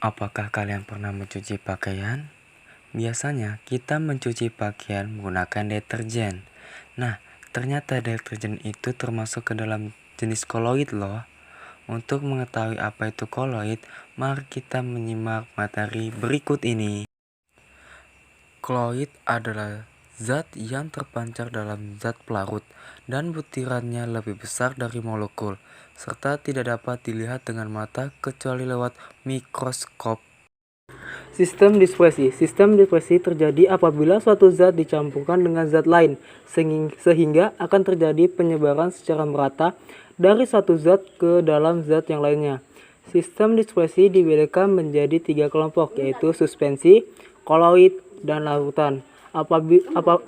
Apakah kalian pernah mencuci pakaian? Biasanya kita mencuci pakaian menggunakan deterjen. Nah, ternyata deterjen itu termasuk ke dalam jenis koloid loh. Untuk mengetahui apa itu koloid, mari kita menyimak materi berikut ini. Koloid adalah zat yang terpancar dalam zat pelarut dan butirannya lebih besar dari molekul, serta tidak dapat dilihat dengan mata kecuali lewat mikroskop. Sistem dispersi. Sistem dispersi terjadi apabila suatu zat dicampurkan dengan zat lain, sehingga akan terjadi penyebaran secara merata dari satu zat ke dalam zat yang lainnya. Sistem dispersi dibedakan menjadi 3 kelompok, yaitu suspensi, koloid, dan larutan.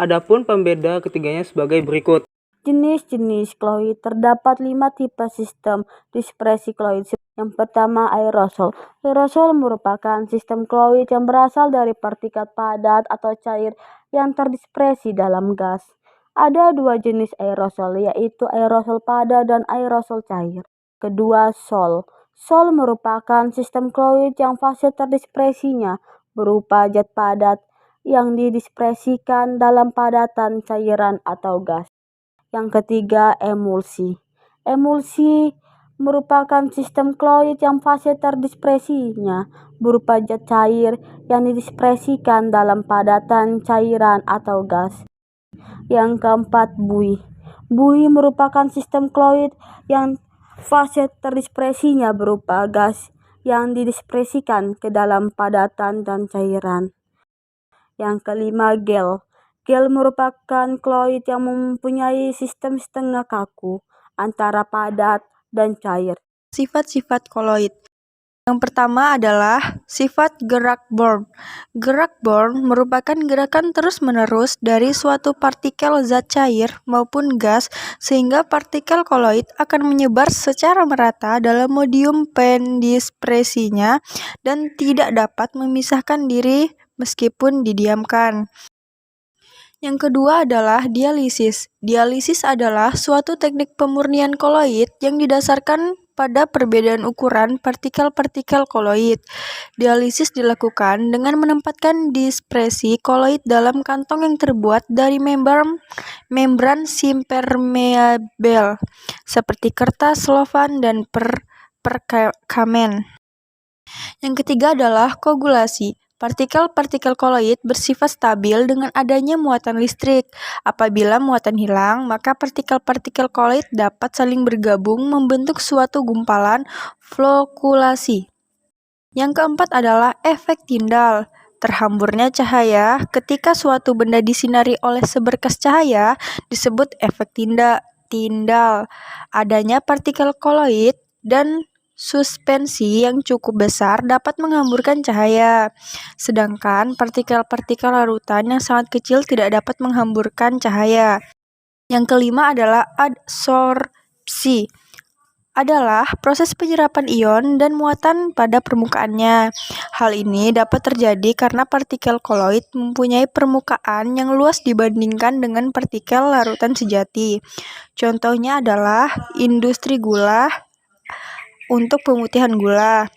Adapun pembeda ketiganya sebagai berikut. Jenis-jenis koloid. Terdapat 5 tipe sistem dispersi koloid. Yang pertama, aerosol. Aerosol merupakan sistem koloid yang berasal dari partikel padat atau cair yang terdispersi dalam gas. Ada 2 jenis aerosol, yaitu aerosol padat dan aerosol cair. Kedua, sol. Sol merupakan sistem koloid yang fase terdispersinya berupa zat padat yang didispersikan dalam padatan cairan atau gas. Yang ketiga, emulsi. Emulsi merupakan sistem koloid yang fase terdispersinya berupa zat cair yang didispersikan dalam padatan cairan atau gas. Yang keempat, buih. Buih merupakan sistem koloid yang fase terdispersinya berupa gas yang didispersikan ke dalam padatan dan cairan. Yang kelima, gel. Gel merupakan koloid yang mempunyai sistem setengah kaku antara padat dan cair. Sifat-sifat koloid. Yang pertama adalah sifat gerak Born. Gerak Born merupakan gerakan terus-menerus dari suatu partikel zat cair maupun gas sehingga partikel koloid akan menyebar secara merata dalam medium pendispersinya dan tidak dapat memisahkan diri meskipun didiamkan. Yang kedua adalah dialisis. Dialisis adalah suatu teknik pemurnian koloid yang didasarkan pada perbedaan ukuran partikel-partikel koloid. Dialisis dilakukan dengan menempatkan dispersi koloid dalam kantong yang terbuat dari membran impermeabel seperti kertas, selofan, dan perkamen. Yang ketiga adalah koagulasi. Partikel-partikel koloid bersifat stabil dengan adanya muatan listrik. Apabila muatan hilang, maka partikel-partikel koloid dapat saling bergabung membentuk suatu gumpalan flokulasi. Yang keempat adalah efek Tyndall. Terhamburnya cahaya ketika suatu benda disinari oleh seberkas cahaya disebut efek Tyndall. Adanya partikel koloid dan suspensi yang cukup besar dapat menghamburkan cahaya, sedangkan partikel-partikel larutan yang sangat kecil tidak dapat menghamburkan cahaya. Yang kelima adalah adsorpsi, adalah proses penyerapan ion dan muatan pada permukaannya. Hal ini dapat terjadi karena partikel koloid mempunyai permukaan yang luas dibandingkan dengan partikel larutan sejati. Contohnya adalah industri gula untuk pemutihan gula,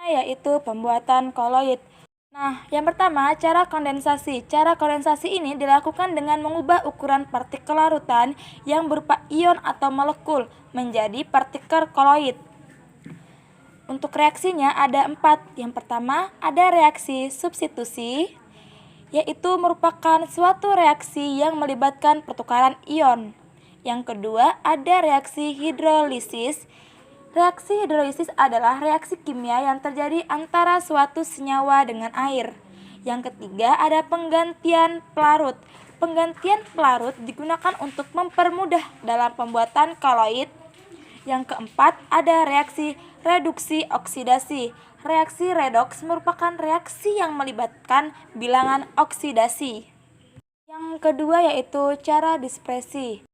yaitu pembuatan koloid. Nah, yang pertama, cara kondensasi. Cara kondensasi ini dilakukan dengan mengubah ukuran partikel larutan yang berupa ion atau molekul menjadi partikel koloid. Untuk reaksinya ada 4. Yang pertama, ada reaksi substitusi, yaitu merupakan suatu reaksi yang melibatkan pertukaran ion. Yang kedua, ada reaksi hidrolisis. Reaksi hidrolisis adalah reaksi kimia yang terjadi antara suatu senyawa dengan air. Yang ketiga, ada penggantian pelarut. Penggantian pelarut digunakan untuk mempermudah dalam pembuatan koloid. Yang keempat, ada reaksi reduksi oksidasi. Reaksi redoks merupakan reaksi yang melibatkan bilangan oksidasi. Yang kedua yaitu cara dispersi.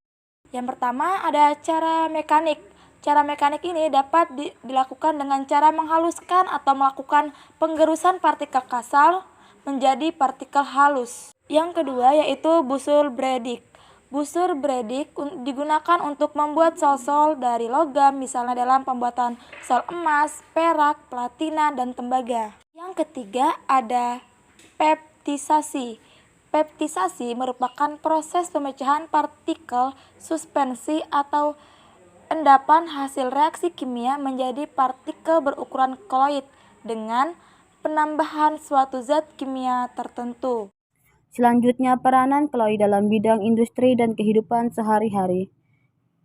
Yang pertama ada cara mekanik. Cara mekanik ini dapat dilakukan dengan cara menghaluskan atau melakukan penggerusan partikel kasar menjadi partikel halus. Yang kedua yaitu Busul-Bredict. Busur beredik digunakan untuk membuat sol-sol dari logam, misalnya dalam pembuatan sol emas, perak, platina, dan tembaga. Yang ketiga ada peptisasi. Peptisasi merupakan proses pemecahan partikel suspensi atau endapan hasil reaksi kimia menjadi partikel berukuran koloid dengan penambahan suatu zat kimia tertentu. Selanjutnya, peranan kloid dalam bidang industri dan kehidupan sehari-hari.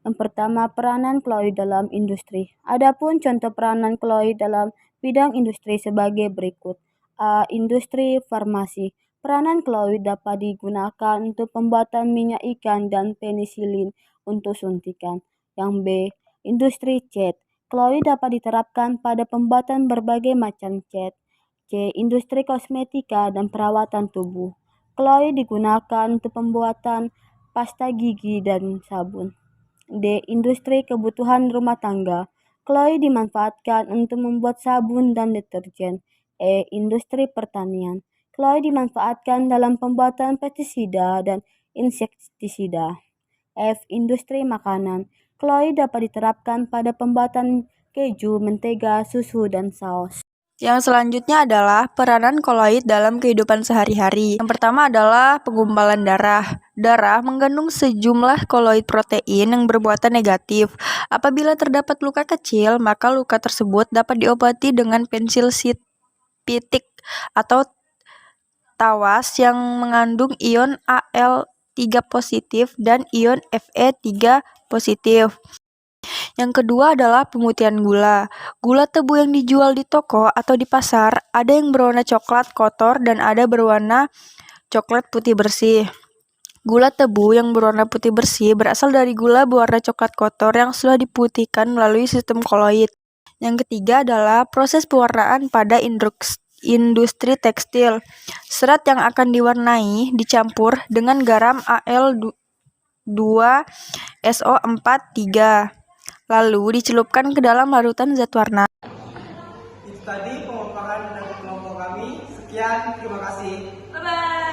Yang pertama, peranan kloid dalam industri. Adapun contoh peranan kloid dalam bidang industri sebagai berikut. A. Industri farmasi. Peranan kloid dapat digunakan untuk pembuatan minyak ikan dan penisilin untuk suntikan. Yang B. Industri cat. Kloid dapat diterapkan pada pembuatan berbagai macam cat. C. Industri kosmetika dan perawatan tubuh. Kloid digunakan untuk pembuatan pasta gigi dan sabun. D. Industri kebutuhan rumah tangga. Kloid dimanfaatkan untuk membuat sabun dan deterjen. E. Industri pertanian. Kloid dimanfaatkan dalam pembuatan pestisida dan insektisida. F. Industri makanan. Kloid dapat diterapkan pada pembuatan keju, mentega, susu, dan saus. Yang selanjutnya adalah peranan koloid dalam kehidupan sehari-hari. Yang pertama adalah penggumpalan darah. Darah mengandung sejumlah koloid protein yang bermuatan negatif. Apabila terdapat luka kecil, maka luka tersebut dapat diobati dengan pensil pitik atau tawas yang mengandung ion Al3 positif dan ion Fe3 positif. Yang kedua adalah pemutihan gula. Gula tebu yang dijual di toko atau di pasar ada yang berwarna coklat kotor dan ada berwarna coklat putih bersih. Gula tebu yang berwarna putih bersih berasal dari gula berwarna coklat kotor yang sudah diputihkan melalui sistem koloid. Yang ketiga adalah proses pewarnaan pada industri tekstil. Serat yang akan diwarnai dicampur dengan garam Al2SO43. Lalu dicelupkan ke dalam larutan zat warna. Itu tadi pemaparan dari kelompok kami. Sekian, terima kasih. Bye-bye.